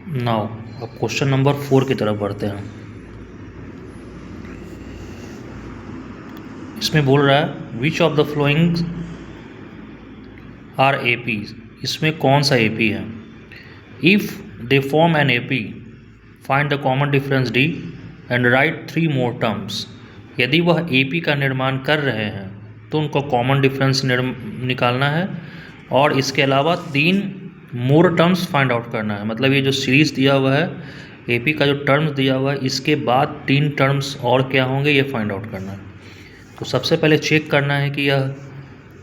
Now अब question number 4 की तरफ बढ़ते हैं। इसमें बोल रहा है which of the following are A P, इसमें कौन सा ए पी है। If they form an A P find the common difference d and write 3 more terms. यदि वह ए पी का निर्माण कर रहे हैं तो उनको कॉमन डिफरेंस निकालना है और इसके अलावा 3 मोर टर्म्स फाइंड आउट करना है। मतलब ये जो सीरीज़ दिया हुआ है ए पी का जो टर्म्स दिया हुआ है इसके बाद 3 टर्म्स और क्या होंगे ये फाइंड आउट करना है। तो सबसे पहले चेक करना है कि यह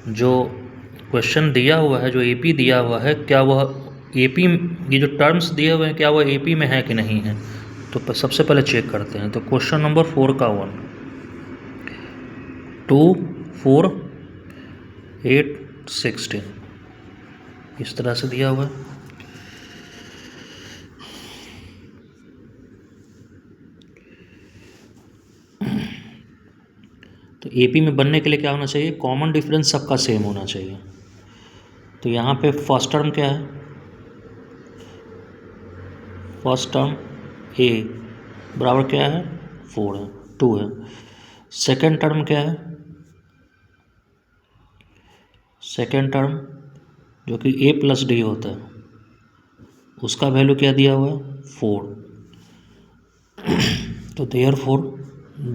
जो क्वेश्चन दिया हुआ है, जो ए पी दिया हुआ है, क्या वह ए पी, ये जो टर्म्स दिए हुए हैं क्या वह ए पी में है कि नहीं है। तो सबसे पहले चेक करते हैं। तो क्वेश्चन नंबर 4 का 1 2 4 8 16 इस तरह से दिया हुआ है। तो ए पी में बनने के लिए क्या होना चाहिए, कॉमन डिफरेंस सबका सेम होना चाहिए। तो यहाँ पे फर्स्ट टर्म क्या है, फर्स्ट टर्म ए बराबर क्या है 4 है 2 है। सेकेंड टर्म क्या है, सेकेंड टर्म जो कि ए प्लस डी होता है उसका वैल्यू क्या दिया हुआ है 4। तो देयरफॉर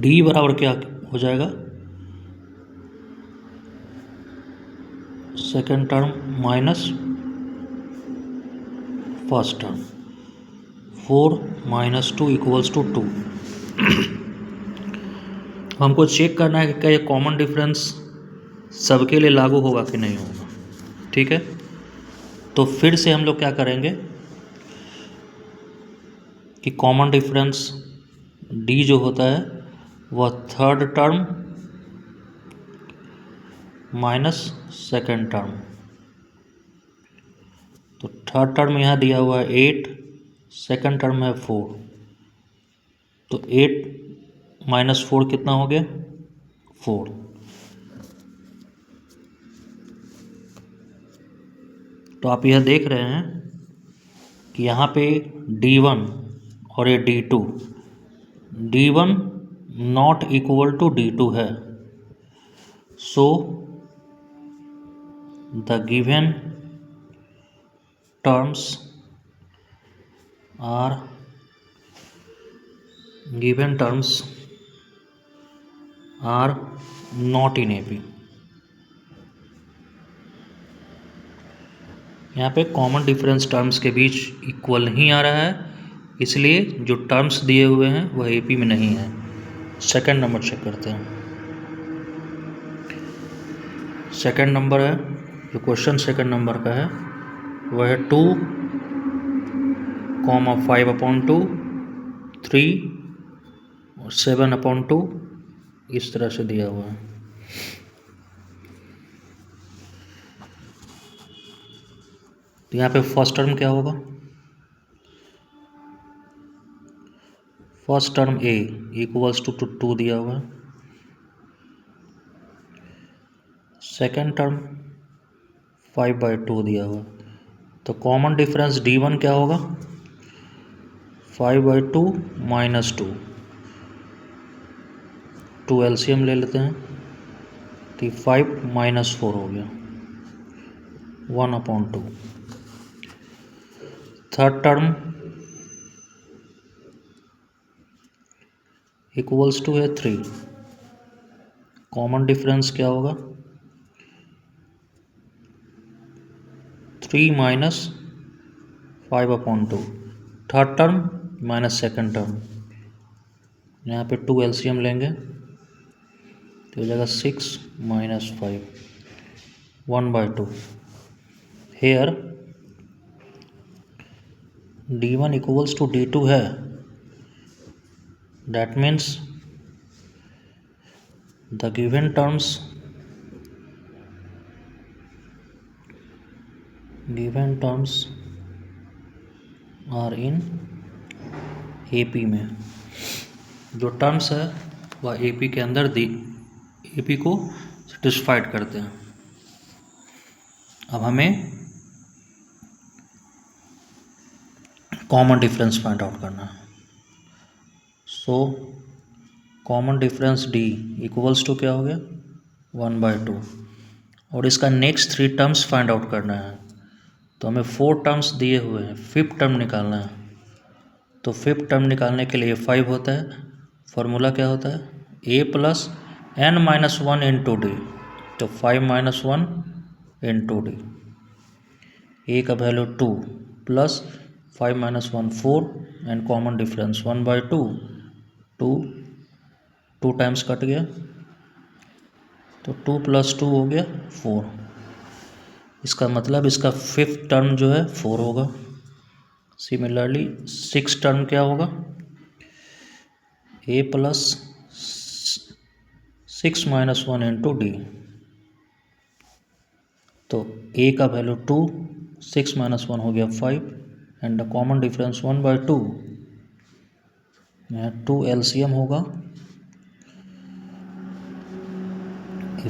डी बराबर क्या हो जाएगा, second term minus first term 4 minus 2 equals to 2। हमको चेक करना है कि क्या ये कॉमन डिफरेंस सबके लिए लागू होगा कि नहीं होगा। ठीक है, तो फिर से हम लोग क्या करेंगे कि कॉमन डिफरेंस डी जो होता है वह third term minus second term. तो थर्ड टर्म यहाँ दिया हुआ है 8, सेकेंड टर्म है 4। तो 8 माइनस 4 कितना हो गया 4। तो आप यह देख रहे हैं कि यहाँ पे D1 और ये D2, D1 not equal to D2 है। So the given terms are not in AP। यहाँ पे कॉमन डिफरेंस टर्म्स के बीच इक्वल नहीं आ रहा है, इसलिए जो टर्म्स दिए हुए हैं वह AP में नहीं है। सेकंड नंबर चेक करते हैं। सेकंड नंबर है जो क्वेश्चन सेकंड नंबर का है वह है 2, 5/2, 3 और 7/2 इस तरह से दिया हुआ है। तो यहाँ पे फर्स्ट टर्म क्या होगा, first term a equals to 2 दिया हुआ है। सेकेंड टर्म 5/2 दिया हुआ है। तो कॉमन डिफरेंस D1 क्या होगा 5/2 माइनस 2 एलसीएम ले लेते हैं। तो 5 माइनस 4 हो गया 1/2। थर्ड टर्म इक्वल्स टू है 3। कॉमन डिफरेंस क्या होगा 3 minus 5/2। Third term minus second term, यहाँ पे 2 एलसीएम लेंगे तो हो जाएगा 6 minus 5 1/2। Hair D1 equals to D2 है, that means the given terms are in AP में। जो टर्म्स है वह AP के अंदर AP को सेटिस्फाइड करते हैं। अब हमें कॉमन डिफरेंस फाइंड आउट करना है। So common difference d equals to क्या हो गया 1/2, और इसका नेक्स्ट 3 टर्म्स फाइंड आउट करना है। तो हमें 4 टर्म्स दिए हुए हैं, 5th टर्म निकालना है। तो 5th टर्म निकालने के लिए 5 होता है, फॉर्मूला क्या होता है a plus n minus 1 into D. तो 5 माइनस 1 इंटू डी, a का value 2 plus 5 minus 1 4 and common difference 1/2, 2 times cut गया, तो 2 प्लस 2 हो गया 4। इसका मतलब इसका 5th टर्म जो है 4 होगा। सिमिलरली 6th टर्म क्या होगा a plus 6 minus 1 into D. तो a का वैल्यू 2, 6 माइनस 1 हो गया 5 एंड द कॉमन डिफरेंस 1/2। यहाँ 2 एलसीएम होगा,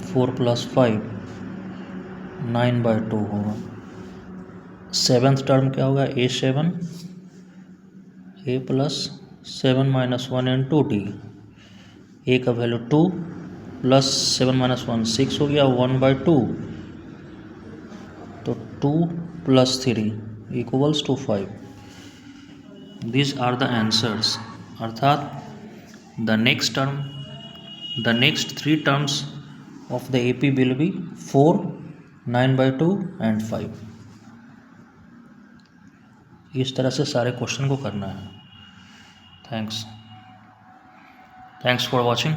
4 प्लस 5 9/2 होगा। 7th टर्म क्या होगा a7, a plus 7 minus 1 into d. a का वैल्यू 2 प्लस 7 माइनस 1 6 हो गया 1/2। तो 2 plus 3 equals to 5। These are the answers, अर्थात the next 3 terms of the AP will be 4, 9/2 and 5। इस तरह से सारे क्वेश्चन को करना है। Thanks for watching.